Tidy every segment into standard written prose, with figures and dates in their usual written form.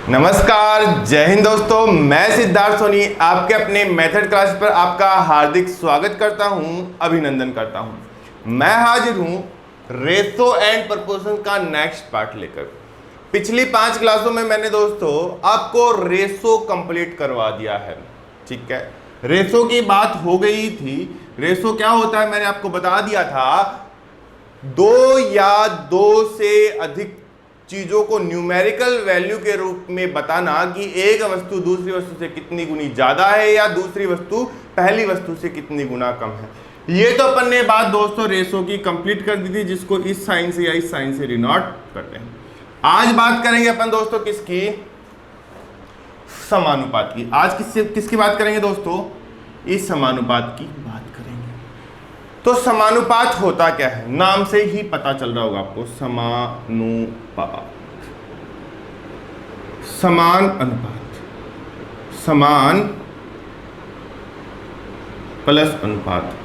नमस्कार, जय हिंद दोस्तों। मैं सिद्धार्थ सोनी आपके अपने मेथड क्लास पर आपका हार्दिक स्वागत करता हूं, अभिनंदन करता हूं। मैं हाजिर हूं रेशो एंड प्रोपोर्शन का नेक्स्ट पार्ट लेकर। पिछली 5 क्लासों में मैंने दोस्तों आपको रेशो कंप्लीट करवा दिया है। ठीक है, रेशो की बात हो गई थी। रेशो क्या होता है मैंने आपको बता दिया था। 2 या 2 से अधिक चीजों को न्यूमेरिकल वैल्यू के रूप में बताना कि एक वस्तु दूसरी वस्तु से कितनी गुनी ज्यादा है या दूसरी वस्तु पहली वस्तु से कितनी गुना कम है। ये तो अपन ने बात दोस्तों रेशो की कंप्लीट कर दी थी, जिसको इस साइन से या इस साइन से डिनोट करते हैं। आज बात करेंगे अपन दोस्तों किसकी? समानुपात की। आज किसकी बात करेंगे दोस्तों? इस समानुपात की बात करेंगे। तो समानुपात होता क्या है? नाम से ही पता चल रहा होगा आपको। समानुपात, समान अनुपात, समान प्लस अनुपात।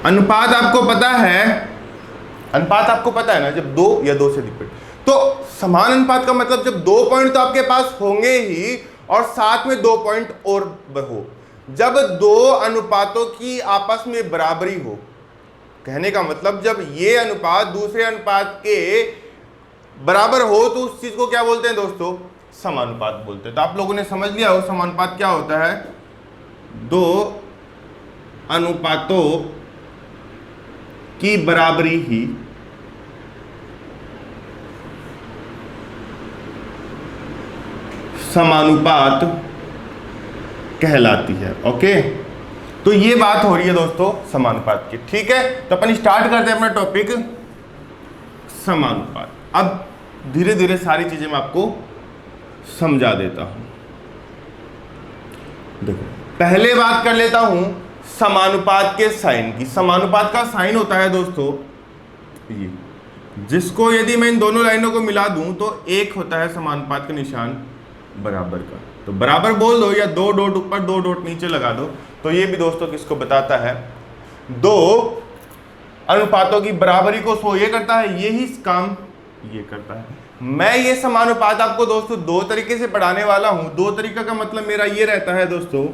अनुपात आपको पता है, अनुपात आपको पता है ना, जब 2 या 2 से अधिक। तो समान अनुपात का मतलब जब 2 पॉइंट तो आपके पास होंगे ही और साथ में 2 पॉइंट और हो। जब 2 अनुपातों की आपस में बराबरी हो, कहने का मतलब जब ये अनुपात दूसरे अनुपात के बराबर हो तो उस चीज को क्या बोलते हैं दोस्तों? समानुपात बोलते हैं। तो आप लोगों ने समझ लिया हो समानुपात क्या होता है। 2 अनुपातों की बराबरी ही समानुपात कहलाती है। ओके, तो ये बात हो रही है दोस्तों समानुपात की। ठीक है, तो अपन स्टार्ट करते हैं अपना टॉपिक समानुपात। अब धीरे धीरे सारी चीजें मैं आपको समझा देता हूं। देखो, पहले बात कर लेता हूं समानुपात के साइन की। समानुपात का साइन होता है दोस्तों ये, जिसको यदि मैं इन दोनों लाइनों को मिला दूं तो एक होता है समानुपात का निशान बराबर का। तो बराबर बोल दो या 2 डॉट ऊपर 2 डॉट नीचे लगा दो। तो ये भी दोस्तों किसको बताता है? 2 अनुपातों की बराबरी को शो ये करता है, यही काम ये करता है। मैं ये समानुपात आपको दोस्तों 2 तरीके से पढ़ाने वाला हूं। 2 तरीका का मतलब मेरा ये रहता है दोस्तों,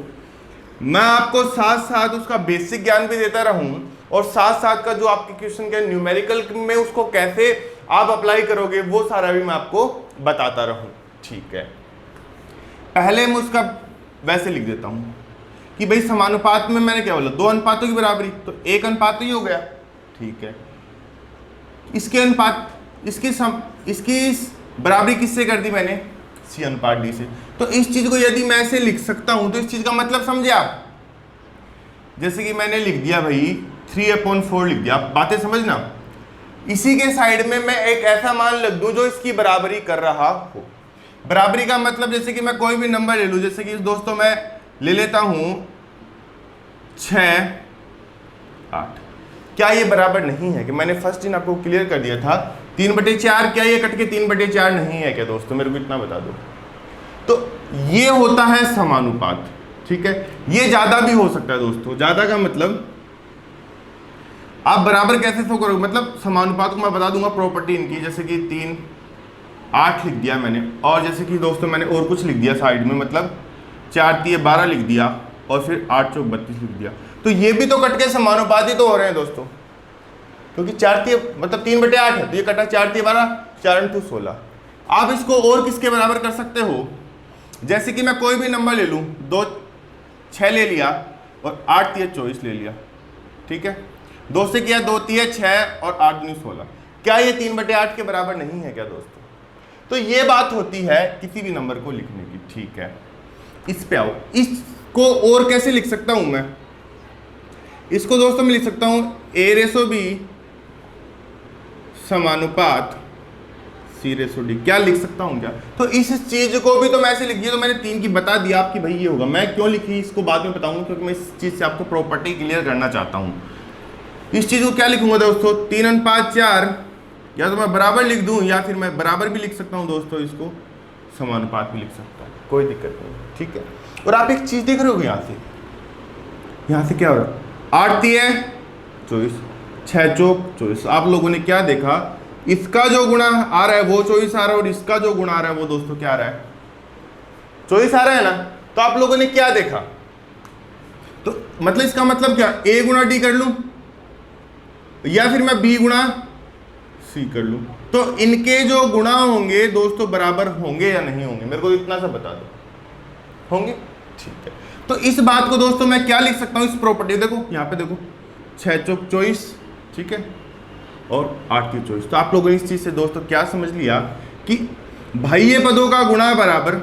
मैं आपको साथ साथ उसका बेसिक ज्ञान भी देता रहूं और साथ साथ का जो आपके क्वेश्चन के न्यूमेरिकल में उसको कैसे आप अप्लाई करोगे वो सारा भी मैं आपको बताता रहूं। ठीक है, पहले मैं उसका वैसे लिख देता हूं कि भाई समानुपात में मैंने क्या बोला? 2 अनुपातों की बराबरी, तो 1 अनुपात तो ही हो गया। ठीक है, इसके अनुपात इसकी बराबरी किससे कर दी मैंने? C अनुपात D से। तो इस चीज को यदि मैं ऐसे लिख सकता हूं तो इस चीज का मतलब समझे आप? जैसे कि मैंने लिख दिया भाई 3/4 लिख दिया, बातें समझना। इसी के साइड में मैं एक ऐसा मान लिख दूं जो इसकी बराबरी कर रहा हो। बराबरी का मतलब जैसे कि मैं कोई भी नंबर ले लूं, जैसे कि दोस्तों मैं ले लेता हूं 6, 8। क्या ये बराबर नहीं है? कि मैंने फर्स्ट दिन आपको क्लियर कर दिया था 3/4। क्या ये कट के 3/4 नहीं है क्या दोस्तों? मेरे को इतना बता दो। तो ये होता है समानुपात। ठीक है, ये ज्यादा भी हो सकता है दोस्तों। ज्यादा का मतलब आप बराबर कैसे शो करोगे? मतलब समानुपात को मैं बता दूंगा प्रॉपर्टी इनकी, जैसे कि 3, 8 लिख दिया मैंने, और जैसे कि दोस्तों मैंने और कुछ लिख दिया साइड में, मतलब 4 3 12 लिख दिया और फिर 8 चौक 32 लिख दिया। तो ये भी तो कट के समानुपात ही तो हो रहे हैं दोस्तों, क्योंकि 4 3 मतलब 3/8 है, तो ये कटा 4 3 12, 4 × 16। आप इसको और किसके बराबर कर सकते हो? जैसे कि मैं कोई भी नंबर ले लूँ, 2 6 ले लिया और 8 3 24 ले लिया। ठीक है, 2 से किया 2 3 6 और 8 9 16। क्या ये 3/8 के बराबर नहीं है क्या दोस्तों? तो ये बात होती है किसी भी नंबर को लिखने की। ठीक है, इस पे आओ। इसको और कैसे लिख सकता हूं मैं? इसको दोस्तों मैं लिख सकता हूं A/B समानुपात C/D। क्या लिख सकता हूं क्या? तो इस चीज को भी तो मैं ऐसे लिख दिया। तो मैंने 3 की बता दिया आपकी भाई ये होगा। मैं क्यों लिखी इसको बाद में बताऊंगा, क्योंकि मैं इस चीज से आपको प्रॉपर्टी क्लियर करना चाहता हूं। इस चीज को क्या लिखूंगा दोस्तों? 3/4, या तो मैं बराबर लिख दूं या फिर मैं बराबर भी लिख सकता हूं दोस्तों, इसको समानुपात भी लिख सकता हूं, कोई दिक्कत नहीं। ठीक है, और आप एक चीज देख रहे हो यहां से क्या हो रहा है? 8 3 24, 6 चौक 24। आप लोगों ने क्या देखा? इसका जो गुणा आ रहा है वो 24 आ रहा है और इसका जो गुणा आ रहा है वो दोस्तों क्या आ रहा है? 24 आ रहा है ना। तो आप लोगों ने क्या देखा, तो मतलब इसका मतलब क्या, A गुणा D कर लूं या फिर मैं B गुणा C कर लूं। तो इनके जो गुणा होंगे दोस्तों बराबर होंगे या नहीं होंगे, मेरे को इतना सा बता दो। होंगे, ठीक है। तो इस बात को दोस्तों मैं क्या लिख सकता हूं, इस प्रॉपर्टी, देखो यहाँ पे देखो 6 चौक 24, ठीक है, और 8 की 24। तो आप लोगों ने इस चीज से दोस्तों क्या समझ लिया कि बाह्य पदों का गुणा बराबर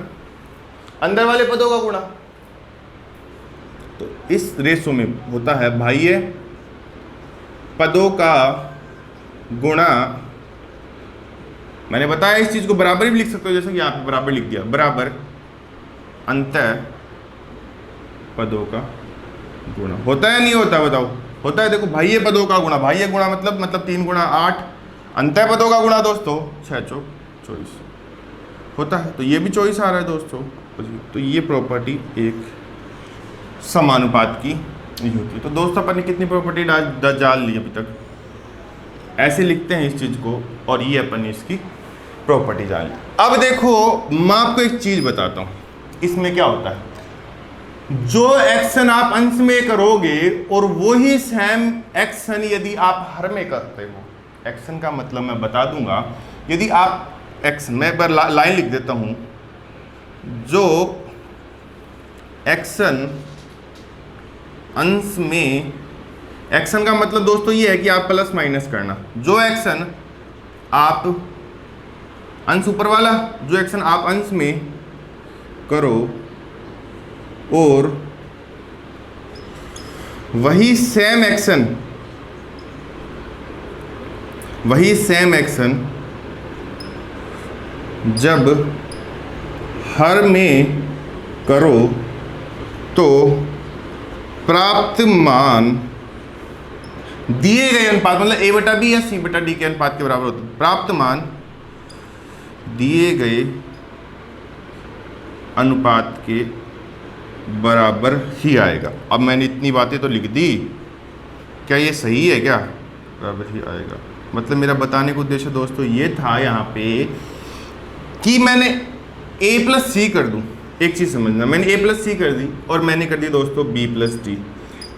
अंदर वाले पदों का गुणा। तो इस रेशो में होता है बाह्य पदों का गुणा, मैंने बताया इस चीज को बराबर भी लिख सकते हो, जैसे कि यहाँ पे बराबर लिख दिया, बराबर अंतः पदों का गुणा। होता है नहीं होता, बताओ, होता है। देखो बाह्य पदों का गुणा, बाह्य गुणा मतलब 3 गुणा 8, अंतः पदों का गुणा दोस्तों 6 चौक 24 होता है। तो ये भी 24 आ रहा है दोस्तों। तो ये प्रॉपर्टी एक समानुपात की होती है। तो दोस्तों अपन ने कितनी प्रॉपर्टी डाल ली अभी तक, ऐसे लिखते हैं इस चीज को, और ये अपन ने इसकी प्रॉपर्टी डाल ली। अब देखो मैं आपको एक चीज बताता हूं, इसमें क्या होता है, जो एक्शन आप अंश में करोगे और वही सेम एक्शन यदि आप हर में करते हो, एक्शन का मतलब मैं बता दूंगा, यदि आप एक्शन, मैं एक बार लाइन लिख देता हूं, जो एक्शन अंश में, एक्शन का मतलब दोस्तों ये है कि आप प्लस माइनस करना, जो एक्शन आप अंश ऊपर वाला, जो एक्शन आप अंश में करो और वही सेम एक्शन जब हर में करो तो प्राप्त मान दिए गए अनुपात, मतलब A बटा B या C बटा D के अनुपात के बराबर होता है। प्राप्त मान दिए गए अनुपात के बराबर ही आएगा। अब मैंने इतनी बातें तो लिख दी, क्या ये सही है, क्या बराबर ही आएगा, मतलब मेरा बताने का उद्देश्य दोस्तों ये था यहाँ पे कि मैंने A प्लस C कर दूं। एक चीज़ समझना, मैंने A प्लस C कर दी और मैंने कर दी दोस्तों B प्लस D।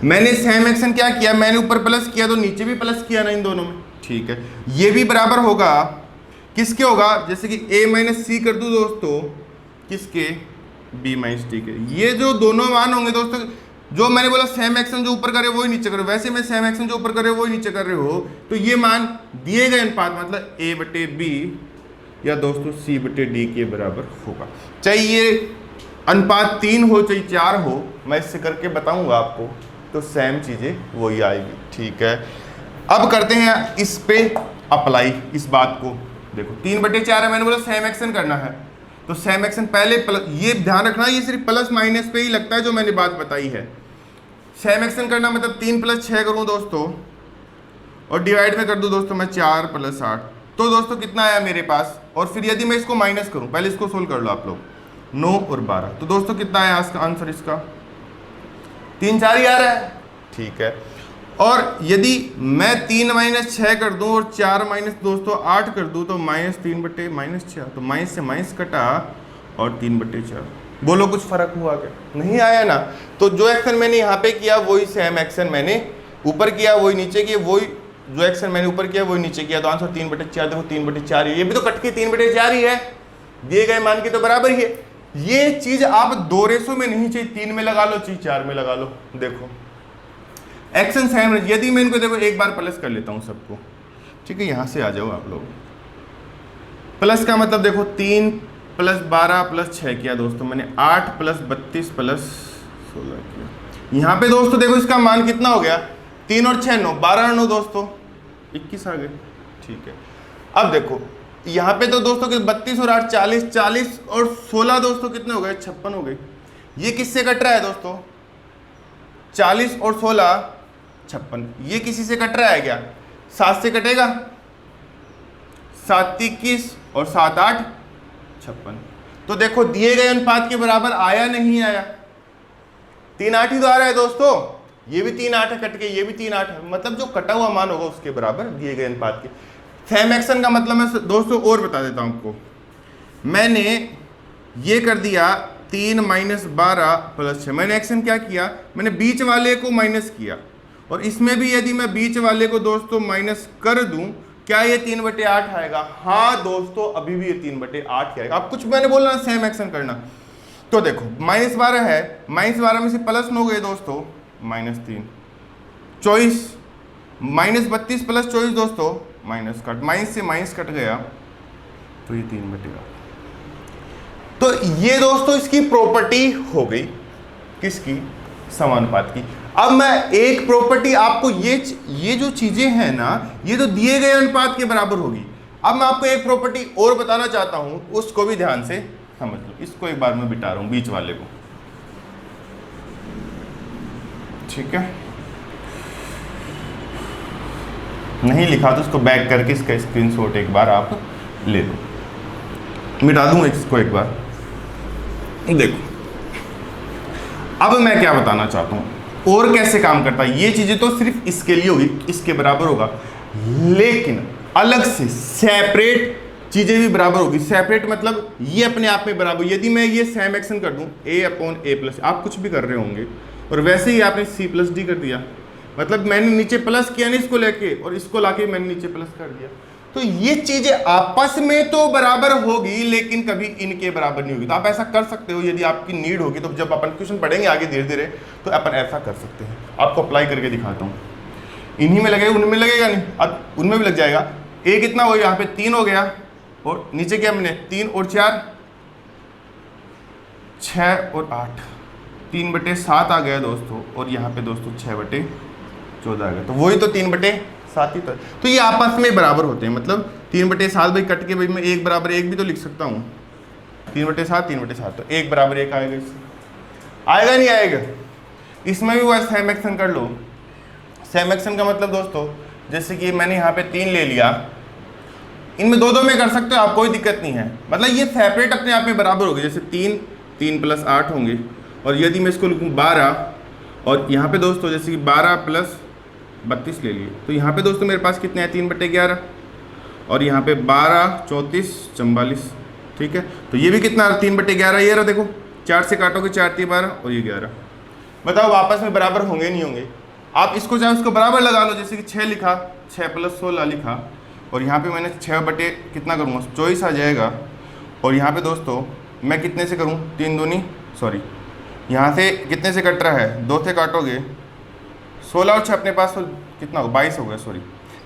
मैंने सेम एक्शन क्या किया, मैंने ऊपर प्लस किया तो नीचे भी प्लस किया ना इन दोनों में, ठीक है। ये भी बराबर होगा किसके होगा, जैसे कि A माइनस C कर दूं दोस्तों, किसके, B माइनस D के। ये जो दोनों मान होंगे दोस्तों, जो मैंने बोला सेम एक्शन जो ऊपर करे वही नीचे करे, वैसे में सेम एक्शन जो ऊपर करे वही नीचे कर रहे हो, तो ये मान दिए गए अनुपात मतलब A बटे B या दोस्तों C बटे D के बराबर होगा। चाहे ये अनुपात 3 हो चाहे 4 हो, मैं इससे करके बताऊंगा आपको, तो सेम चीजें वही आएगी, ठीक है। अब करते हैं इस पे अप्लाई इस बात को। देखो 3 बटे 4 है, मैंने बोला सेम एक्शन करना है, तो सेम एक्शन पहले ये ध्यान रखना, ये सिर्फ प्लस माइनस पे ही लगता है जो मैंने बात बताई है। सेम एक्शन करना मतलब 3 प्लस 6 करूं दोस्तों, और डिवाइड में कर दूं दोस्तों मैं 4 प्लस 8, तो दोस्तों कितना आया मेरे पास। और फिर यदि मैं इसको माइनस करूं, पहले इसको सोल्व कर लो आप लोग, 9 और 12, तो दोस्तों कितना आया इसका आंसर, इसका 3 4 ही आ रहा है, ठीक है। और यदि मैं 3 माइनस 6 कर दूं और 4 माइनस दोस्तों 8 कर दूं, तो माइनस 3 बटे माइनस 6, तो माइनस से माइनस कटा और 3 बटे 4। बोलो कुछ फर्क हुआ क्या, नहीं आया ना। तो जो एक्शन मैंने यहाँ पे किया वही सेम एक्शन मैंने ऊपर किया, वही नीचे किया, वही जो एक्शन मैंने ऊपर किया वही नीचे किया, तो आंसर 3 बटे 4। देखो 3 बटे 4, ये भी तो कट के 3 बटे 4 ही है, दिए गए मान के तो बराबर ही है। ये चीज आप 2 रेशो में नहीं चाहिए 3 में लगा लो, चाहिए 4 में लगा लो। देखो एक्शन सेम, यदि मैं इनको देखो एक बार प्लस कर लेता हूं सबको, ठीक है, यहां से आ जाओ आप लोग। प्लस का मतलब देखो 3 प्लस 12 प्लस 6 किया दोस्तों मैंने, 8 प्लस 32 प्लस 16 किया। यहाँ पे दोस्तों देखो इसका मान कितना हो गया, 3 और 6 9, 12 और 9 दोस्तों 21 आ गए, ठीक है। अब देखो यहाँ पे तो दोस्तों 32 और 8 40, 40 और 16 दोस्तों कितने हो गए, 56 हो गए। ये किससे कट रहा है दोस्तों, 40 और 16 56, ये किसी से कट रहा है क्या, 7 से कटेगा, 7 21 और 7 8 56। तो देखो दिए गए अनुपात के बराबर आया नहीं आया, 3 8 ही तो आ रहा है दोस्तों, ये भी 3 8 है कट के, ये भी 3 8 है, मतलब जो कटा हुआ मान होगा उसके बराबर दिए गए अनुपात के। सेम एक्शन का मतलब मैं दोस्तों और बता देता हूं आपको, मैंने ये कर दिया 3 माइनस 12 प्लस 6। मैंने एक्शन क्या किया, मैंने बीच वाले को माइनस किया, और इसमें भी यदि मैं बीच वाले को दोस्तों माइनस कर दूं, क्या ये 3/8 आएगा? हाँ दोस्तों, अभी भी ये 3/8 आएगा। आप कुछ मैंने बोला ना, सेम एक्शन करना। तो देखो -12 है, -12 में से प्लस 9 गए दोस्तों, -3, 24, -32 प्लस 24 दोस्तों, माइनस कट, माइनस से माइनस कट गया, तो ये 3/8। तो ये दोस्तों इसकी प्रॉपर्टी हो गई, किसकी? समानुपात की। अब मैं एक प्रॉपर्टी आपको, ये जो चीजें हैं ना, ये तो दिए गए अनुपात के बराबर होगी। अब मैं आपको एक प्रॉपर्टी और बताना चाहता हूं, उसको भी ध्यान से समझ लो। इसको एक बार मैं बिठा रहा हूं, बीच वाले को, ठीक है? नहीं लिखा तो उसको बैक करके इसका स्क्रीनशॉट एक बार आप ले लो। मिटा दूं इसको एक बार, देखो। अब मैं क्या बताना चाहता हूं और कैसे काम करता है। ये चीजें तो सिर्फ इसके लिए होगी, इसके बराबर होगा, लेकिन अलग से सेपरेट चीजें भी बराबर होगी। सेपरेट मतलब ये अपने आप में बराबर। यदि मैं ये सेम एक्शन कर दूं, a/a+, आप कुछ भी कर रहे होंगे, और वैसे ही आपने c+d कर दिया, मतलब मैंने नीचे प्लस किया नहीं इसको लेके, और इसको लाके मैंने नीचे प्लस कर दिया। तो ये चीजें आपस में तो बराबर होगी, लेकिन कभी इनके बराबर नहीं होगी। तो आप ऐसा कर सकते हो, यदि आपकी नीड होगी, तो जब अपन क्वेश्चन पढ़ेंगे आगे धीरे धीरे, तो अपन ऐसा कर सकते हैं। आपको अप्लाई करके दिखाता हूँ। इन्हीं में लगेगा, उनमें लगेगा नहीं, अब उनमें भी लग जाएगा। a कितना हो, यहाँ पे 3 हो गया, और नीचे क्या मैंने 3 और 4 6 और 8, 3/7 आ गया दोस्तों, और यहाँ पे दोस्तों 6/14 आ गया। तो वही तो 3/7 ही तो ये आपस में बराबर होते हैं। मतलब 3/7 भाई कट के भाई मैं 1 बराबर 1 भी तो लिख सकता हूँ। 3/7 3/7, तो 1 बराबर 1 आएगा। इससे आएगा नहीं आएगा? इसमें भी वह सेम एक्शन कर लो। सेम एक्शन का मतलब दोस्तों, जैसे कि मैंने यहाँ पे 3 ले लिया, इनमें दो में कर सकते हो आप, कोई दिक्कत नहीं है। मतलब ये सेपरेट अपने आप में बराबर होगी। जैसे 3 + 8 होंगे, और यदि मैं इसको लिखूँ 12, और यहाँ पे दोस्तों जैसे कि 12 + 32 ले लिए, तो यहाँ पे दोस्तों मेरे पास कितने हैं 3/11, और यहाँ पे 12 34 44, ठीक है? तो ये भी कितना 3/11, ये रहा देखो, 4 से काटोगे 4 × 12, और ये 11। बताओ आपस में बराबर होंगे नहीं होंगे? आप इसको चाहे उसको बराबर लगा लो, जैसे कि 6 लिखा, 6 + 16 लिखा, और यहाँ पे मैंने 6 कितना करूँगा 24 आ जाएगा। और यहाँ पे दोस्तों मैं कितने से करूँ, 3 दूनी सॉरी, यहाँ से कितने से कट रहा है, 2 से काटोगे, 16 और 6 अपने पास तो कितना होगा 22 हो गया, सॉरी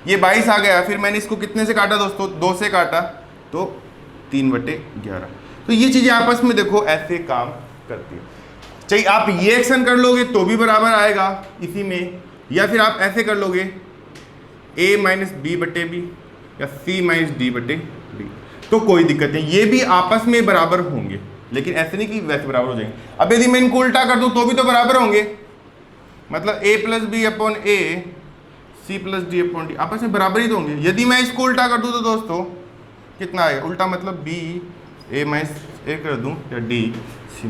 ये 22 आ गया। फिर मैंने इसको कितने से काटा दोस्तों, 2 से काटा, तो 3/11। तो ये चीज़ें आपस में देखो ऐसे काम करती है। चाहिए आप ये एक्शन कर लोगे तो भी बराबर आएगा इसी में, या फिर आप ऐसे कर लोगे a - b/b या c - d/d, तो कोई दिक्कत नहीं, ये भी आपस में बराबर होंगे, लेकिन ऐसे नहीं कि वैसे बराबर हो जाएंगे। अब यदि मैं इनको उल्टा कर दूं तो भी तो बराबर होंगे। मतलब a + b/a, c + d/d आपस में बराबर ही तो होंगे। यदि मैं इसको उल्टा कर दूं तो दोस्तों कितना आएगा, उल्टा मतलब b a कर दूं, या d c - d,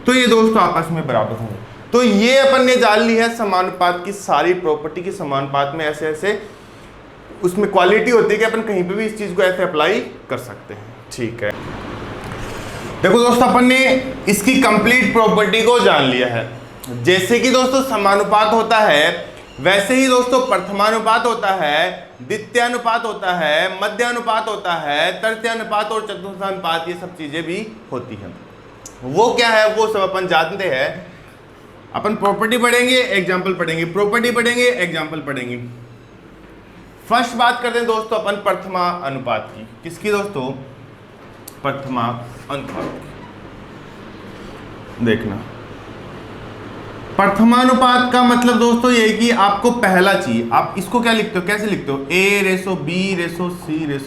तो ये दोस्तों आपस में बराबर होंगे। तो ये अपन ने जान ली है समानुपात की सारी प्रॉपर्टी की। समानुपात में ऐसे ऐसे उसमें क्वालिटी होती है कि अपन कहीं पे भी इस चीज को ऐसे अप्लाई कर सकते हैं, ठीक है? देखो दोस्तों, अपन ने इसकी कंप्लीट प्रॉपर्टी को जान लिया है। जैसे कि दोस्तों समानुपात होता है, वैसे ही दोस्तों प्रथमानुपात होता है, द्वितीयानुपात होता है, मध्यानुपात होता है, तृतीयानुपात और चतुर्थानुपात, ये सब चीजें भी होती हैं। वो क्या है वो सब अपन जानते हैं। अपन प्रॉपर्टी पढ़ेंगे, एग्जाम्पल पढ़ेंगे, प्रॉपर्टी पढ़ेंगे, एग्जाम्पल पढ़ेंगे। फर्स्ट बात करते हैं दोस्तों अपन प्रथमा अनुपात की। किसकी दोस्तों? प्रथमा अनुपात की। देखना, प्रथमानुपात का मतलब दोस्तों ये कि आपको पहला चाहिए। आप इसको क्या लिखते हो, कैसे लिखते हो, a/b/c/d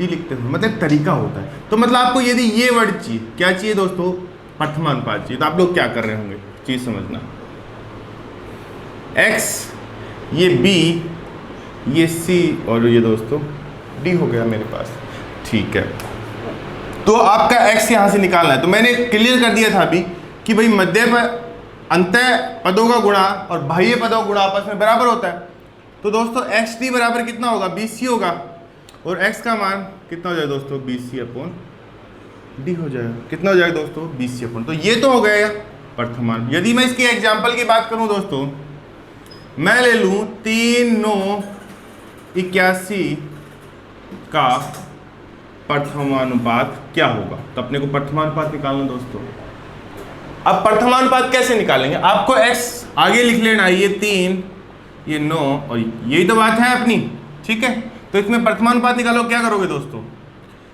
लिखते हो, मतलब तरीका होता है। तो मतलब आपको यदि ये वर्ड चाहिए, क्या चाहिए दोस्तों, प्रथमानुपात चाहिए, तो आप लोग क्या कर रहे होंगे, चीज समझना, x, ये b, ये c, और ये दोस्तों d हो गया मेरे पास, ठीक है? तो आपका x यहां से निकालना है। तो मैंने क्लियर कर दिया था अभी कि भाई मध्य पर अंतः पदों का गुणा और बाह्य पदों का गुणा आपस में बराबर होता है। तो दोस्तों xt बराबर कितना होगा, 20c होगा, और x का मान कितना हो जाए दोस्तों, 20c/, डी हो जाएगा। कितना हो जाएगा दोस्तों? 20/। तो ये तो हो गया प्रथमान। यदि मैं इसकी एग्जाम्पल की बात करूं दोस्तों, मैं ले लूं 3:9:81 का प्रथमानुपात क्या होगा, तो अपने को प्रथमानुपात निकालना दोस्तों। अब प्रथमानुपात कैसे निकालेंगे? आपको x आगे लिख लेना, ये 3, ये 9 और यही तो बात है अपनी, ठीक है। तो इसमें प्रथमानुपात निकालो, क्या करोगे दोस्तों?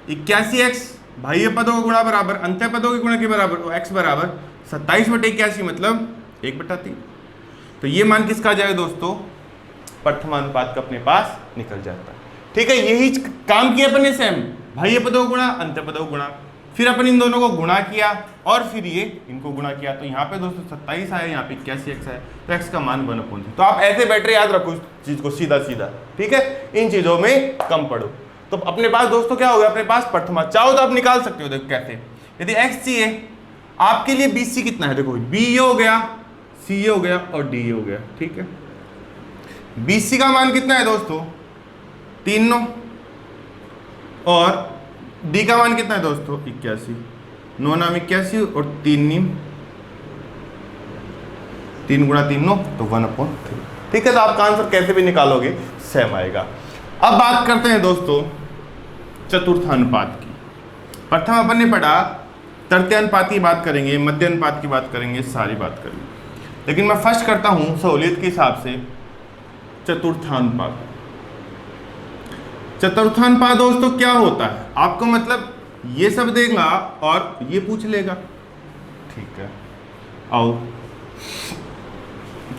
81x बाह्य पदों का गुणा बराबर अंत्य पदों के गुणा के बराबर, और x बराबर 27/81 मतलब 1/3। तो ये मान किसका आ जाएगा दोस्तों? प्रथमानुपात का अपने पास निकल जाता है, ठीक है। यही काम किया अपने सेम, बाह्य पदों का गुणा अंत्य पदों का गुणा, फिर अपन इन दोनों को गुणा किया और फिर ये इनको गुणा किया। तो यहाँ पे दोस्तों 27 आया, यहाँ पे 81x आया, तो x का मान 1/3। तो आप ऐसे बैटरी याद रखो इस चीज को सीधा सीधा, ठीक है। इन चीजों में कम पढ़ो। तो अपने पास दोस्तों क्या हो गया? अपने पास प्रथमा। चाहो तो आप निकाल सकते हो, देखो कैसे। यदि x चाहिए आपके लिए, BC कितना है? देखो B ये हो गया, C ये हो गया और D ये हो गया, ठीक है। BC का मान कितना है दोस्तों? 3/9 और D का मान कितना है दोस्तों? 81। 9 नाम 81 और 3 गुणा 3/9 तो 1/3, ठीक है। तो आपका आंसर कैसे भी निकालोगे सेम आएगा। अब बात करते हैं दोस्तों चतुर्थानुपात की। प्रथम अपन ने पढ़ा तृतीयानुपात की बात करेंगे, मध्य अनुपात की बात करेंगे, सारी बात करेंगे, लेकिन मैं फर्स्ट करता हूं सहूलियत के हिसाब से चतुर्थानुपात। चतुर्थानुपात दोस्तों क्या होता है? आपको मतलब ये सब देगा और ये पूछ लेगा, ठीक है। आओ,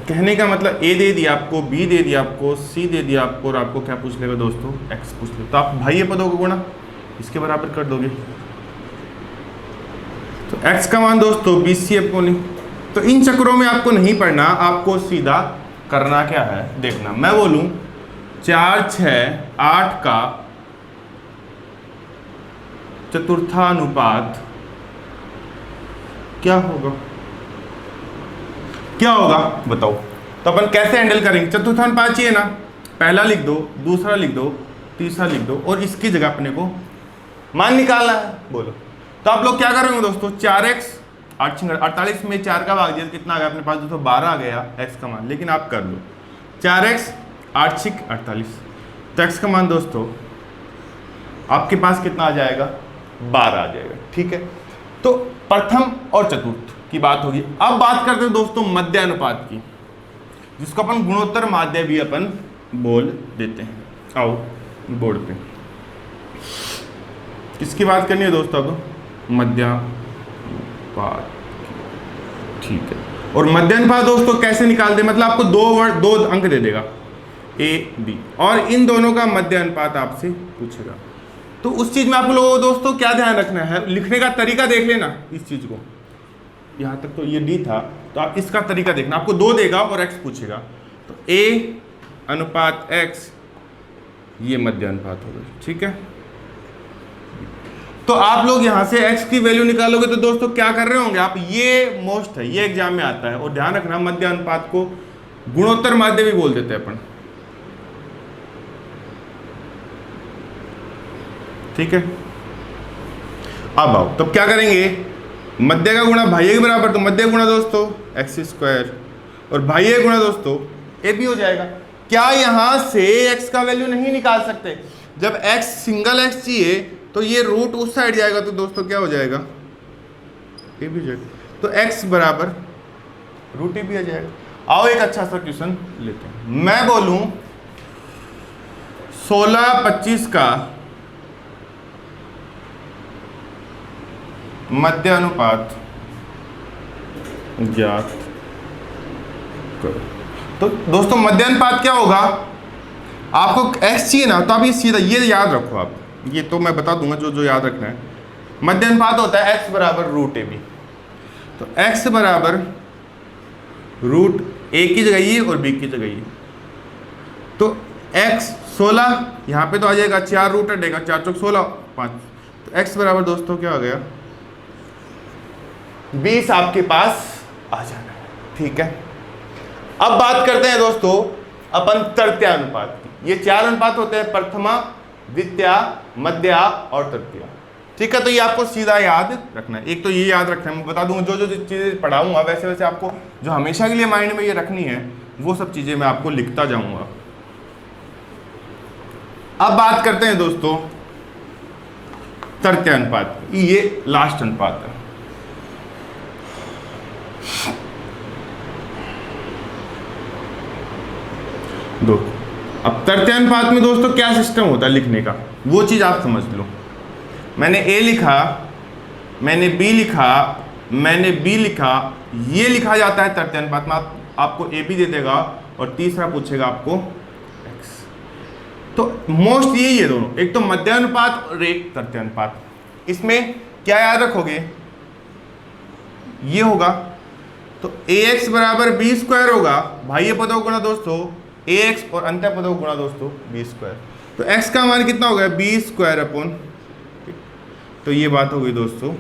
कहने का मतलब A दे दिया आपको, B दे दिया आपको, C दे दिया आपको, और आपको क्या पूछ लेगा दोस्तों? X पूछ लेगा। तो आप बाह्य पदों को गुणा इसके बराबर कर दोगे, तो x का मान दोस्तों 20/। तो इन चक्रों में आपको नहीं पढ़ना, आपको सीधा करना क्या है देखना। मैं बोलूं 4, 6, 8 का चतुर्थानुपात क्या होगा? क्या होगा बताओ? तो अपन कैसे हैंडल करेंगे? चतुर्थानुपात चाहिए ना, पहला लिख दो, दूसरा लिख दो, तीसरा लिख दो और इसकी जगह अपने को मान निकालना है। बोलो तो आप लोग क्या करेंगे दोस्तों? 4x 48 में 4 का भाग दिया कितना आ गया अपने पास दोस्तों? 12 आ गया x का मान। लेकिन आप कर लो 4x 8 6 48, तो x का मान दोस्तों आपके पास कितना आ जाएगा? 12 आ जाएगा, ठीक है। तो प्रथम और चतुर्थ की बात होगी। अब बात करते हैं दोस्तों मध्य अनुपात की, जिसको अपन गुणोत्तर माध्य भी अपन बोल देते हैं। आओ बोर्ड पे किसकी बात करनी है दोस्तों? अब मध्यानुपात, ठीक है। और मध्यानुपात दोस्तों कैसे निकालते हैं? मतलब आपको दो अंक दे देगा A B, और इन दोनों का मध्यानुपात आपसे पूछेगा। तो उस चीज में आप लोगों को दोस्तों क्या ध्यान रखना है? लिखने का तरीका देख लेना इस चीज को। यहाँ तक तो ये D था, तो आप इसका तरीका देखना। आपको 2 देगा और x पूछेगा, तो A अनुपात x ये मध्य अनुपात होगा, ठीक है। तो आप लोग यहां से x की वैल्यू निकालोगे तो दोस्तों क्या कर रहे होंगे आप? ये मोस्ट है, ये एग्जाम में आता है। और ध्यान रखना मध्य अनुपात को गुणोत्तर माध्य भी बोल देते हैं अपन, ठीक है। अब आओ तब क्या करेंगे? मध्य का गुणा बाह्य के बराबर, तो मध्य गुणा दोस्तों x² और बाह्य गुणा दोस्तों a भी हो जाएगा। क्या यहां से x का वैल्यू नहीं निकाल सकते? जब x सिंगल x चाहिए तो ये रूट उस साइड जाएगा, तो दोस्तों क्या हो जाएगा? a भी हो जाएगा। तो x बराबर रूट a भी आ जाएगा। आओ एक अच्छा सा क्वेश्चन लेते हैं। मैं बोलूं 16-25 का मध्य अनुपात ज्ञात करो। तो दोस्तों मध्य अनुपात क्या होगा? आपको x चाहिए ना, तो आप ये सीधा ये याद रखो। आप ये तो मैं बता दूंगा जो याद रखना है। मध्य अनुपात होता है x बराबर रूट a b। तो x बराबर रूट a की जगह ये और b की जगह ये। तो x 16 यहाँ पे तो आ जाएगा, 4 रूट हटेगा, 4 चौक 16 5। तो x बराबर दोस्तों क्या आ गया? 20 आपके पास आ जाना है, ठीक है। अब बात करते हैं दोस्तों अपन तृतीय अनुपात की। ये 4 अनुपात होते हैं, प्रथमा, द्वितीया, मध्या और तृतीया। ठीक है, तो ये आपको सीधा याद रखना है। एक तो ये याद रखना है, मैं बता दूंगा जो जो चीज़ें पढ़ाऊंगा वैसे वैसे आपको जो हमेशा के लिए माइंड में ये रखनी है वो सब चीज़ें मैं आपको लिखता जाऊंगा। अब बात करते हैं दोस्तों तृतीय अनुपात, ये लास्ट अनुपात है। दो अब तृतीय अनुपात में दोस्तों क्या सिस्टम होता है लिखने का, वो चीज आप समझ लो। मैंने ए लिखा, मैंने बी लिखा, मैंने बी लिखा, ये लिखा जाता है तृतीय अनुपात में। आपको ए बी दे देगा और तीसरा पूछेगा आपको एक्स। तो मोस्ट यही है दोनों, एक तो मध्यानुपात और एक तृतीय अनुपात। इसमें क्या याद रखोगे, ये होगा तो ax बराबर बी स्क्वायर होगा, बाह्य पदों गुणा दोस्तों ax और अंत्य पदों गुणा दोस्तों बी स्क्वायर। तो x का मान कितना हो गया, बी स्क्वायर अपॉन, तो ये बात हो गई दोस्तों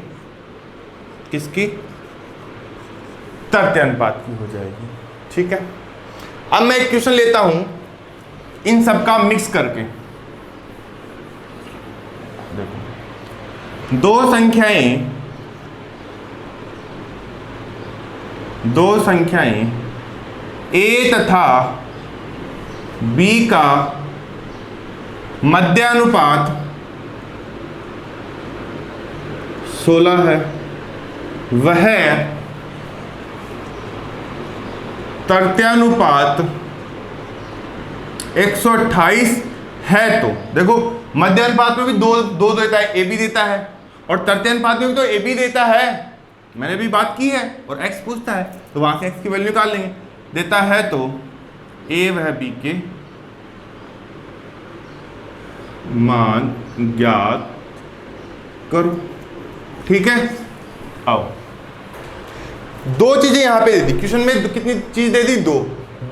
किसकी, तृतीय अनुपात की हो जाएगी। ठीक है, अब मैं एक क्वेश्चन लेता हूं इन सबका मिक्स करके। देखो दो संख्याएं a तथा b का मध्यानुपात 16 है, वह तृतीयानुपात 128 है। तो देखो मध्यानुपात में भी दो देता है, ए बी देता है, और तृतीयानुपात में भी तो ए बी देता है, मैंने भी बात की है, और x पूछता है तो वहां से x की वैल्यू निकाल लेंगे। देता है तो a वह b के मान ज्ञात करो। ठीक है, आओ दो चीजें यहां पे दे दी क्वेश्चन में, कितनी चीज दे दी,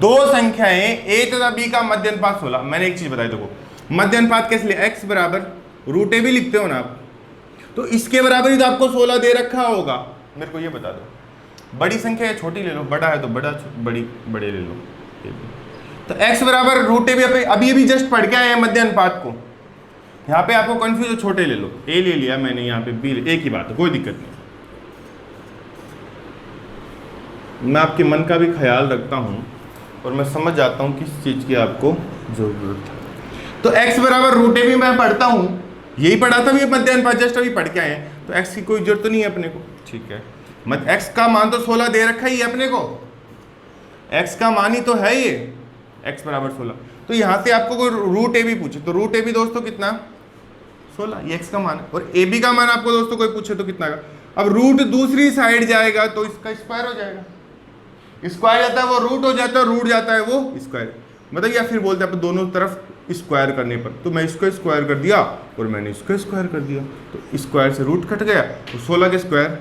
दो संख्याएं a तथा b का मध्यानुपात 16। मैंने एक चीज बताई, देखो मध्यानुपात कैसे लिया, x बराबर रूट ए भी लिखते हो ना आप, तो इसके बराबर ही तो आपको 16 दे रखा होगा। मेरे को ये बता दो बड़ी संख्या है छोटी ले लो, बड़ा है तो बड़ा, बड़े ले लो। तो x बराबर रूट ए भी अभी अभी जस्ट पढ़ के आए हैं मध्यानुपात को, यहाँ पे आपको कंफ्यूज हो, छोटे ले लो, a ले लिया मैंने, यहाँ पे b, एक ही बात है, कोई दिक्कत नहीं। मैं आपके मन का भी ख्याल रखता हूँ और मैं समझ जाता हूँ किस चीज़ की आपको जरूरत है। तो x बराबर रूट ए भी मैं पढ़ता हूँ, यही पढ़ा था भी मध्यानुपात जस्ट अभी पढ़ के आए हैं, तो x की कोई जरूरत तो नहीं है अपने को। ठीक है, मत x का मान तो 16 दे रखा ही है अपने को, x का मान ही तो है ये, x बराबर 16। तो यहाँ से आपको कोई रूट ए भी पूछे तो रूट ए भी दोस्तों कितना, 16, ये x का मान है, और ए बी का मान आपको दोस्तों कोई पूछे तो कितना का। अब रूट दूसरी साइड जाएगा तो इसका स्क्वायर हो जाएगा, स्क्वायर जाता है वो रूट हो जाता है, रूट जाता है वो स्क्वायर, मतलब या फिर बोलते हैं दोनों तरफ स्क्वायर करने पर, तो मैं इसको स्क्वायर कर दिया और मैंने इसको स्क्वायर कर दिया, तो स्क्वायर से रूट कट गया, तो 16 के स्क्वायर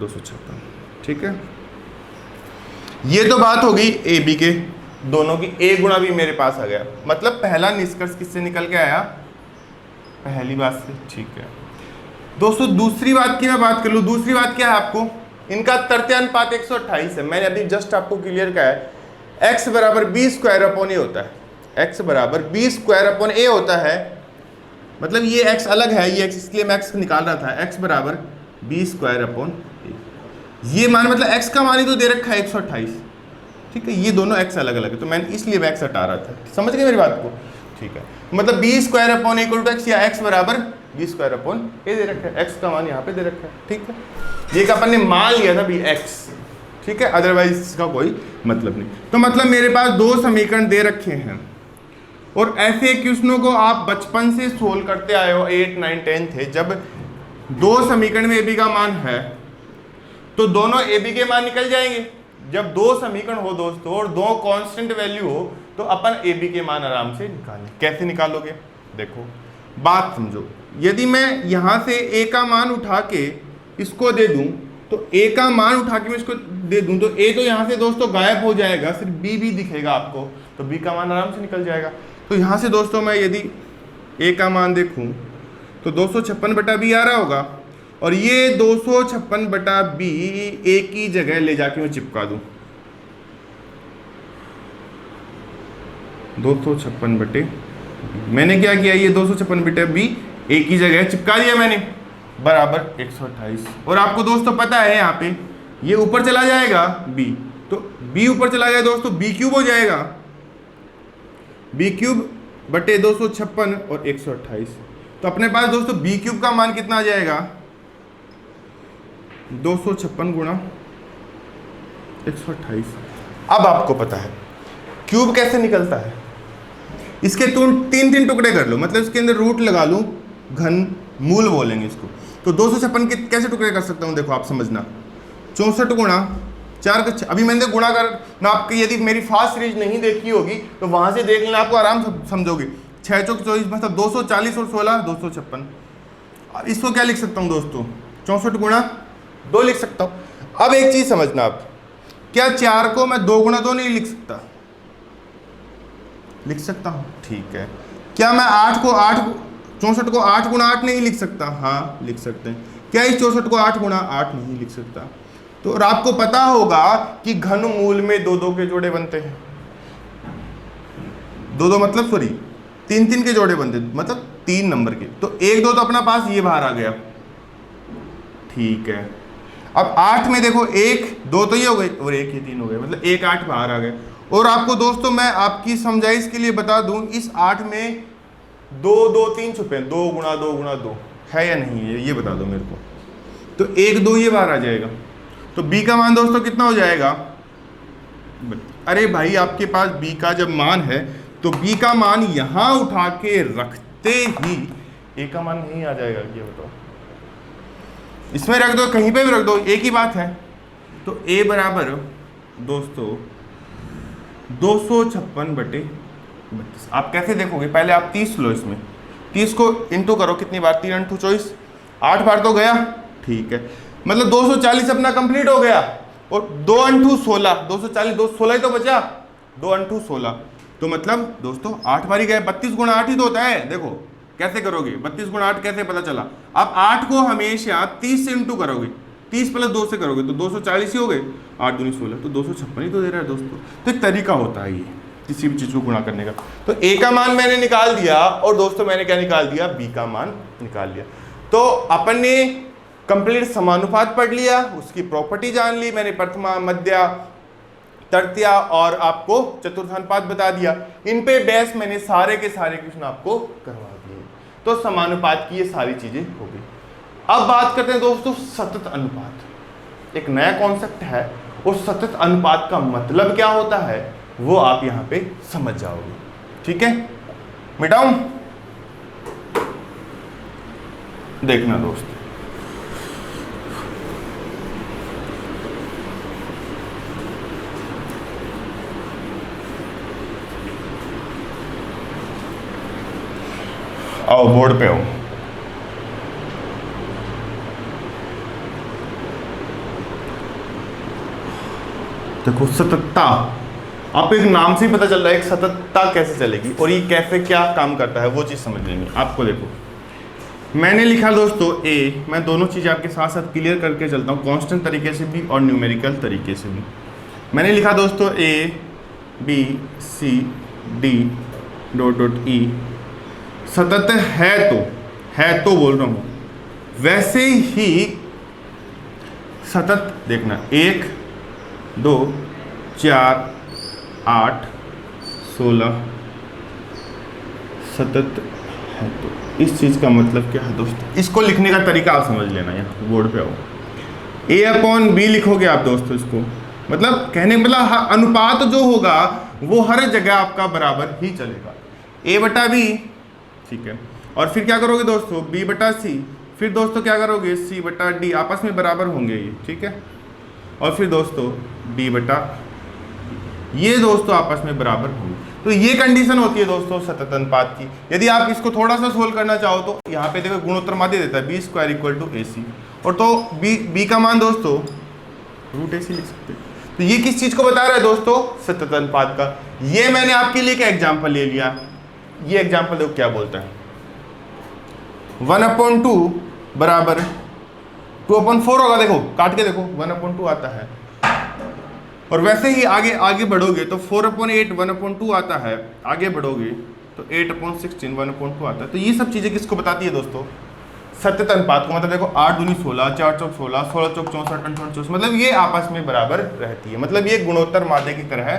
256। ठीक है, ये तो बात हो गई ए बी के दोनों की, ए गुणा भी मेरे पास आ गया, मतलब पहला निष्कर्ष किससे निकल के आया, पहली बात से। ठीक है दोस्तों, दूसरी बात की मैं बात कर लूँ, दूसरी बात क्या है, आपको इनका तृतीयानुपात 128 है। मैंने अभी जस्ट आपको क्लियर किया है, x बराबर बी स्क्वायर अपॉन ए होता है, x बराबर बी स्क्वायर अपॉन ए होता है, मतलब ये x अलग है, ये x इसलिए मैं x निकाल रहा था, x बराबर बी स्क्वायर अपॉन ए, ये मान मतलब x का मान ही तो दे रखा है 128। ठीक है, ये दोनों x अलग अलग है, तो मैंने इसलिए मैं x हटा रहा था, समझ गए मेरी बात को। ठीक है, मतलब B square upon A equal to X, या x बराबर बी स्क्वायर अपॉन ए दे रखा है, x का मान यहाँ पे दे रखा है। ठीक है, ये का अपन ने मान लिया था भी x, ठीक है, अदरवाइज इसका कोई मतलब नहीं। तो मतलब मेरे पास दो समीकरण दे रखे हैं, और ऐसे क्वेश्चनों को आप बचपन से सोल्व करते आए हो, 8, 9, 10 थे, जब दो समीकरण में ए बी का मान है तो दोनों ए बी के मान निकल जाएंगे। जब दो समीकरण हो दोस्तों और दो कांस्टेंट वैल्यू हो तो अपन ए बी के मान आराम से निकालें। कैसे निकालोगे, देखो बात समझो, यदि मैं यहाँ से ए का मान उठा के इसको दे दूं, तो ए का मान उठा के मैं इसको दे दूं, तो ए तो यहाँ से दोस्तों गायब हो जाएगा, सिर्फ बी भी दिखेगा आपको, तो बी का मान आराम से निकल जाएगा। तो यहाँ से दोस्तों मैं यदि ए का मान देखूं तो 256 बटा बी आ रहा होगा, और ये 256 बटा बी ए की जगह ले जाके मैं चिपका दूं, 256 बटे, मैंने क्या किया, ये 256 बटे बी एक ही जगह चिपका दिया मैंने, बराबर 128। और आपको दोस्तों पता है यहाँ पे ये ऊपर चला जाएगा b, तो b ऊपर चला गया दोस्तों, b क्यूब हो जाएगा, b क्यूब बटे 256 और 128। तो अपने पास दोस्तों b क्यूब का मान कितना आ जाएगा, 256 गुणा 128। अब आपको पता है क्यूब कैसे निकलता है, इसके तीन टुकड़े कर लो, मतलब इसके अंदर रूट लगा लूँ, घन मूल बोलेंगे इसको। तो 256 के कैसे टुकड़े कर सकता हूँ, देखो आप समझना, 64 गुणा 4 का 6। अभी मैंने गुणा कर ना, आपकी यदि मेरी फास्ट सीरीज नहीं देखी होगी तो वहां से देख लेना, आपको आराम से समझोगे। 6 चौक 24 मतलब 240 और 16 256। अब इसको क्या लिख सकता हूँ दोस्तों, 64 गुणा 2 लिख सकता हूँ। अब एक चीज समझना आप, क्या 4 को मैं 2 गुणा 2 नहीं लिख सकता, लिख सकता हूँ, ठीक है। क्या मैं 64 को 8 गुणा 8 नहीं लिख सकता, हाँ लिख सकते हैं। क्या इस 64 को 8 गुणा 8 नहीं लिख सकता। तो और आपको पता होगा कि घन मूल में 2-2 के जोड़े बनते हैं, 2-2 मतलब सॉरी 3-3 के जोड़े बनते हैं, मतलब 3 नंबर के। तो 1-2 तो अपना पास ये बाहर आ गया, ठीक है। अब 8 में देखो 1-2 तो ये हो गए और 1 ये 3 हो गए, मतलब 1-8 बाहर आ गए। और आपको दोस्तों मैं आपकी समझाइश के लिए बता दूं, इस 8 में 2-2-3 छुपे हैं, 2 गुणा 2 गुणा 2 है या नहीं है, ये बता दो मेरे को। तो 1-2 ये बाहर आ जाएगा, तो b का मान दोस्तों कितना हो जाएगा। अरे भाई आपके पास b का जब मान है तो b का मान यहां उठा के रखते ही a का मान नहीं आ जाएगा, ये बताओ। इसमें रख दो, कहीं पे भी रख दो, एक ही बात है। तो a बराबर दोस्तों 256 बटे 32। आप कैसे देखोगे, पहले आप 30 लो, इसमें 30 को इंटू करो, कितनी बार, 3 × 24 8 बार तो गया, ठीक है। मतलब 240 अपना कंप्लीट हो गया। और 2 × 16 240, 216 ही तो बचा, 2 × 16 तो मतलब दोस्तों 8 बार ही गए। 32 गुणा 8 ही तो होता है, देखो कैसे करोगे, 32 गुणा 8 कैसे पता चला। अब 8 को हमेशा 30 से इंटू करोगे, 30 + 2 से करोगे तो 240 ही हो गए, 8 दूनी 16 तो 256 ही तो दे रहा है दोस्तों। तो एक तरीका होता है ये किसी भी चीज को गुणा करने का। तो a का मान मैंने निकाल दिया और दोस्तों मैंने क्या निकाल दिया, b का मान निकाल लिया। तो अपन ने कंप्लीट समानुपात पढ़ लिया, उसकी प्रॉपर्टी जान ली मैंने, प्रथमा मध्या तृतीया और आपको चतुर्थानुपात बता दिया। इन पे बेस मैंने सारे के सारे क्वेश्चन आपको करवा दिए। तो समानुपात की ये सारी चीजें हो गई। अब बात करते हैं दोस्तों सतत अनुपात। एक नया कॉन्सेप्ट है और सतत अनुपात का मतलब क्या होता है वो आप यहां पे समझ जाओगे, ठीक है। मिटाऊं, देखना दोस्त, आओ बोर्ड पे आओ। देखो सततता, आप एक नाम से ही पता चल रहा है एक सततता कैसे चलेगी और ये कैसे क्या काम करता है वो चीज समझ लेंगे। आपको देखो मैंने लिखा दोस्तों ए, मैं दोनों चीज़ आपके साथ साथ क्लियर करके चलता हूँ, कांस्टेंट तरीके से भी और न्यूमेरिकल तरीके से भी। मैंने लिखा दोस्तों A B C D dot dot E सतत है तो बोल रहा हूँ, वैसे ही सतत देखना 1 2 4 8 16 सतत है तो इस चीज़ का मतलब क्या है दोस्तों, इसको लिखने का तरीका आप समझ लेना। यहाँ बोर्ड पे आओ, a/b लिखोगे आप दोस्तों, इसको मतलब कहने का मतलब अनुपात जो होगा वो हर जगह आपका बराबर ही चलेगा, a/b, ठीक है। और फिर क्या करोगे दोस्तों b/c, फिर दोस्तों क्या करोगे c/d, आपस में बराबर होंगे ये, ठीक है। और फिर दोस्तों d/, ये दोस्तों आपस में बराबर होंगे। तो ये कंडीशन होती है दोस्तों सतत अनुपात की। यदि आप इसको थोड़ा सा सोल्व करना चाहो तो यहाँ पे देखो गुणोत्तर माध्य देता है b² = ac, और तो b का मान दोस्तों √ac लिख सकते हैं। तो ये किस चीज को बता रहा है दोस्तों, सतत अनुपात का। ये मैंने आपके लिए एक एग्जाम्पल ले लिया, ये एग्जाम्पल देखो क्या बोलता है, 1/2 बराबर 2/4 होगा, देखो काट के देखो 1/2 आता है। और वैसे ही आगे बढ़ोगे तो 4/8 1/2 आता है, आगे बढ़ोगे तो 8/16 1/2 आता है। तो ये सब चीज़ें किसको बताती है दोस्तों? सत्यता अनुपात को। मतलब देखो 8 दूनी 16, 4 चौक 16, 16 चौक 64, 58 64, मतलब ये आपस में बराबर रहती है। मतलब ये गुणोत्तर माध्य की तरह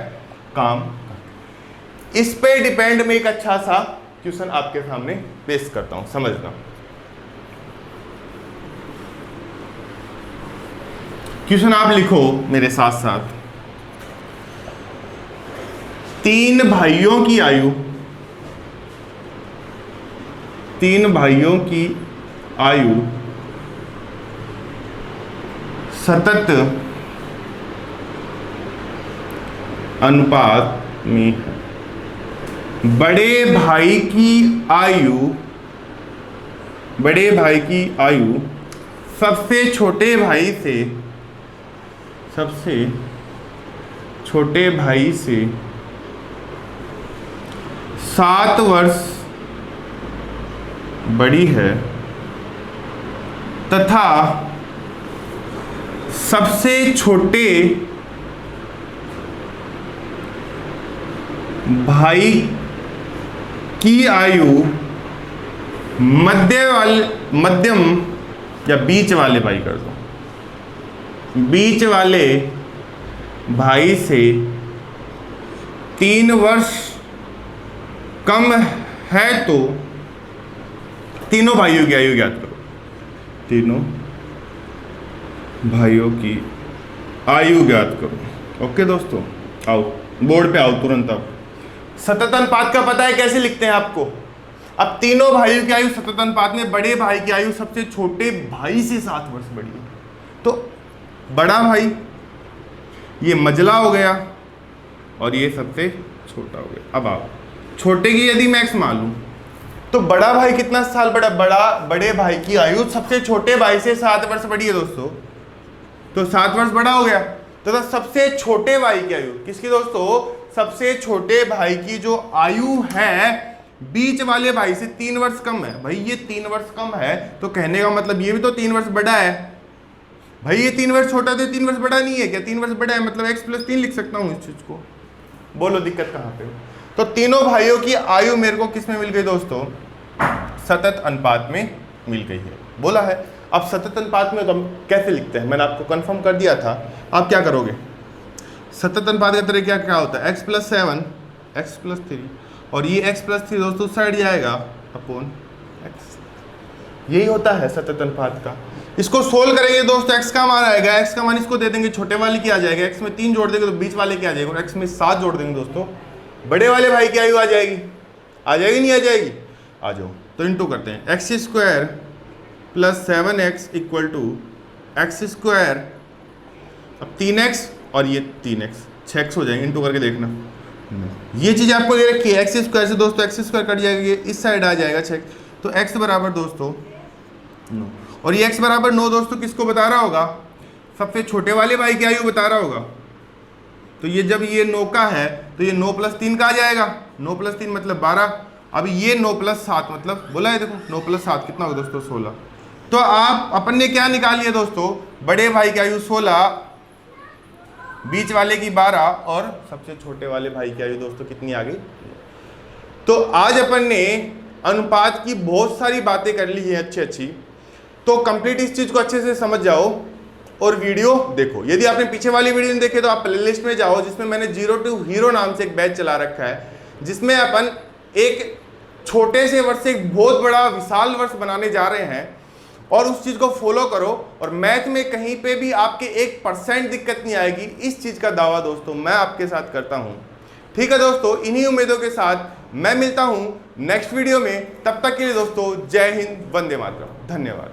काम करती है। इस पे डिपेंड मैं एक अच्छा सा क्वेश्चन आपके सामने पेश करता हूं, समझना। क्वेश्चन आप लिखो मेरे साथ साथ। 3 भाइयों की आयु, 3 भाइयों की आयु सतत अनुपात में बड़े भाई की आयु सबसे छोटे भाई से 7 वर्ष बड़ी है तथा सबसे छोटे भाई की आयु मध्यम या बीच वाले भाई कर दो, बीच वाले भाई से 3 वर्ष कम है तो तीनों भाइयों की आयु ज्ञात करो। तीनों भाइयों की आयु ज्ञात करो। ओके दोस्तों, आओ बोर्ड पे आओ तुरंत। अब सतत अनुपात का पता है कैसे लिखते हैं आपको? अब तीनों भाइयों की आयु सतत अनुपात में बड़े भाई की आयु सबसे छोटे भाई से 7 वर्ष बड़ी है, तो बड़ा भाई ये मझला हो गया और ये सबसे छोटा हो गया। अब आप छोटे की यदि मैं x मान लूं तो बड़ा भाई कितना साल बड़ा? बड़े भाई की आयु सबसे छोटे भाई से 7 वर्ष बड़ी है दोस्तों, तो 7 वर्ष बड़ा हो गया। तो सबसे छोटे भाई की आयु किसकी दोस्तों? सबसे छोटे भाई की जो आयु है बीच वाले भाई से 3 वर्ष कम है। भाई ये 3 वर्ष कम है तो कहने का मतलब ये भी तो 3 वर्ष बड़ा है। भाई ये 3 वर्ष छोटा तो 3 वर्ष बड़ा नहीं है क्या? 3 वर्ष बड़ा है, मतलब x+3 लिख सकता हूँ इस चीज को। बोलो दिक्कत कहाँ पे? तो तीनों भाइयों की आयु मेरे को किस में मिल गई दोस्तों? सतत अनुपात में मिल गई है, बोला है। अब सतत अनुपात में तो हम कैसे लिखते हैं, मैंने आपको कंफर्म कर दिया था। आप क्या करोगे? सतत अनुपात का तरीका क्या होता है? x+7 x+3 और ये x+3 दोस्तों साइड जाएगा अपॉन x, यही होता है सतत अनुपात का। इसको सोल्व करेंगे दोस्तों, x का मान आएगा, x का मान इसको दे देंगे, छोटे वाले की आ जाएगा, x में 3 जोड़ देंगे तो बीच वाले की आ जाएगा, और x में 7 जोड़ देंगे दोस्तों बड़े वाले भाई की आयु आ जाएगी। आ जाएगी नहीं आ जाएगी? आ जाओ। तो इंटू करते हैं, x² + 7x = x², अब 3x और ये 3x 6x हो जाएंगे, इंटू करके देखना। ये चीज़ आपको दे रखी है, x² से दोस्तों x² कट जाएगा, इस साइड आ जाएगा 6, तो x बराबर दोस्तों 9, और ये x बराबर 9 दोस्तों किसको बता रहा होगा? सबसे छोटे वाले भाई की आयु बता रहा होगा। तो ये जब ये 9 का है तो ये 9 + 3 का आ जाएगा, 9 + 3 मतलब 12। अब ये 9 + 7 मतलब बोला है, देखो 9 + 7 कितना होगा दोस्तों? 16। तो आप अपन ने क्या निकाल लिया दोस्तों? बड़े भाई की आयु 16, बीच वाले की 12 और सबसे छोटे वाले भाई की आयु दोस्तों कितनी आ गई? तो आज अपन ने अनुपात की बहुत सारी बातें कर ली है अच्छी। तो कंप्लीट इस चीज को अच्छे से समझ जाओ और वीडियो देखो। यदि आपने पीछे वाली वीडियो नहीं देखे तो आप प्लेलिस्ट में जाओ, जिसमें मैंने 0 to Hero नाम से एक बैच चला रखा है, जिसमें अपन एक छोटे से वर्ष से एक बहुत बड़ा विशाल वर्ष बनाने जा रहे हैं, और उस चीज को फॉलो करो और मैथ में कहीं पे भी आपके 1% दिक्कत नहीं आएगी। इस चीज का दावा दोस्तों मैं आपके साथ करता हूं। ठीक है दोस्तों, इन्हीं उम्मीदों के साथ मैं मिलता हूं नेक्स्ट वीडियो में। तब तक के लिए दोस्तों जय हिंद, वंदे मातरम, धन्यवाद।